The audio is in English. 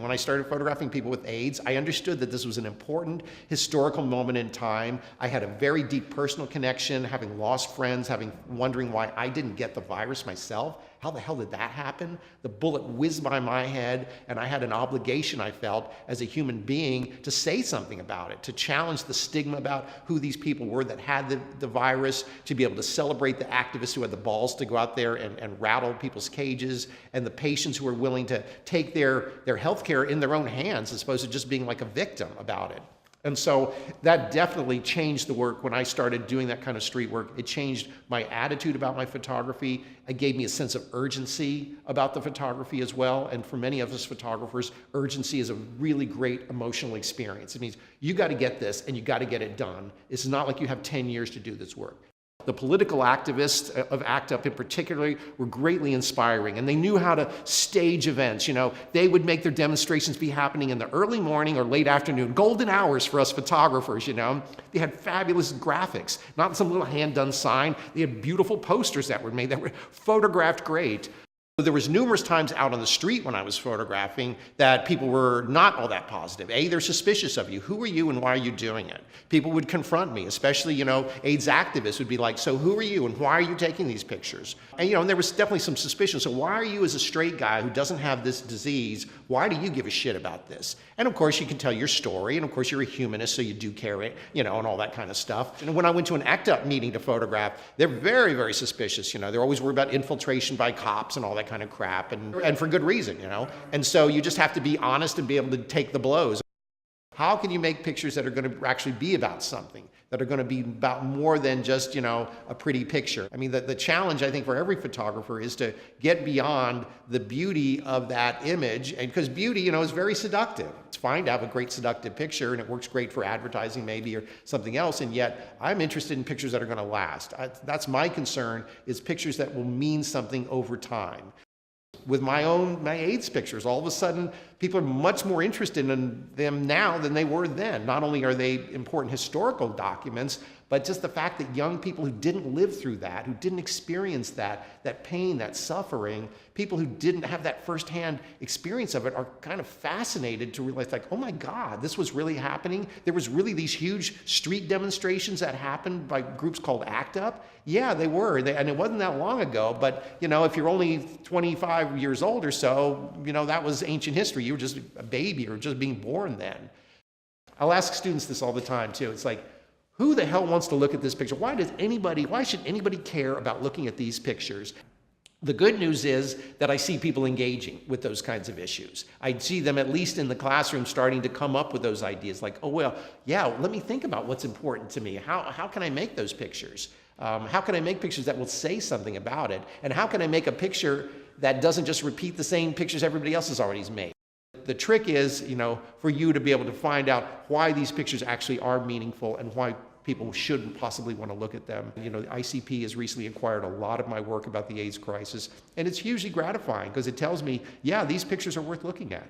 When I started photographing people with AIDS, I understood that this was an important historical moment in time. I had a very deep personal connection, having lost friends, wondering why I didn't get the virus myself. How the hell did that happen? The bullet whizzed by my head, and I had an obligation, I felt, as a human being to say something about it, to challenge the stigma about who these people were that had the virus, to be able to celebrate the activists who had the balls to go out there and rattle people's cages, and the patients who were willing to take their health care in their own hands as opposed to just being like a victim about it. And so that definitely changed the work when I started doing that kind of street work. It changed my attitude about my photography. It gave me a sense of urgency about the photography as well. And for many of us photographers, urgency is a really great emotional experience. It means you got to get this and you got to get it done. It's not like you have 10 years to do this work. The political activists of ACT UP in particular were greatly inspiring, and they knew how to stage events. They would make their demonstrations be happening in the early morning or late afternoon, golden hours for us photographers. They had fabulous graphics, not some little hand-done sign. They had beautiful posters that were made that were photographed great. There was numerous times out on the street when I was photographing that people were not all that positive. They're suspicious of you. Who are you and why are you doing it? People would confront me, especially, AIDS activists would be like, so who are you and why are you taking these pictures? And there was definitely some suspicion. So why are you, as a straight guy who doesn't have this disease, why do you give a shit about this? And of course you can tell your story, and of course you're a humanist, so you do care, and all that kind of stuff. And when I went to an ACT UP meeting to photograph, they're very, very suspicious. They're always worried about infiltration by cops and all that kind of crap, and for good reason, And so you just have to be honest and be able to take the blows. How can you make pictures that are going to actually be about something, that are going to be about more than just, a pretty picture? I mean, the challenge, I think, for every photographer is to get beyond the beauty of that image, and because beauty, is very seductive. It's fine to have a great seductive picture, and it works great for advertising maybe or something else, and yet I'm interested in pictures that are going to last. That's my concern, is pictures that will mean something over time. With my AIDS pictures, all of a sudden, people are much more interested in them now than they were then. Not only are they important historical documents, but just the fact that young people who didn't live through that, who didn't experience that pain, that suffering, people who didn't have that firsthand experience of it are kind of fascinated to realize, like, oh my God, this was really happening. There was really these huge street demonstrations that happened by groups called ACT UP. Yeah, they were, and it wasn't that long ago, but if you're only 25 years old or so, that was ancient history. You were just a baby or just being born then. I'll ask students this all the time too. It's like, who the hell wants to look at this picture? Why should anybody care about looking at these pictures? The good news is that I see people engaging with those kinds of issues. I see them, at least in the classroom, starting to come up with those ideas like, oh, well, yeah, let me think about what's important to me. How can I make those pictures? How can I make pictures that will say something about it? And how can I make a picture that doesn't just repeat the same pictures everybody else has already made? The trick is, for you to be able to find out why these pictures actually are meaningful and why people shouldn't possibly want to look at them. The ICP has recently acquired a lot of my work about the AIDS crisis, and it's hugely gratifying because it tells me, yeah, these pictures are worth looking at.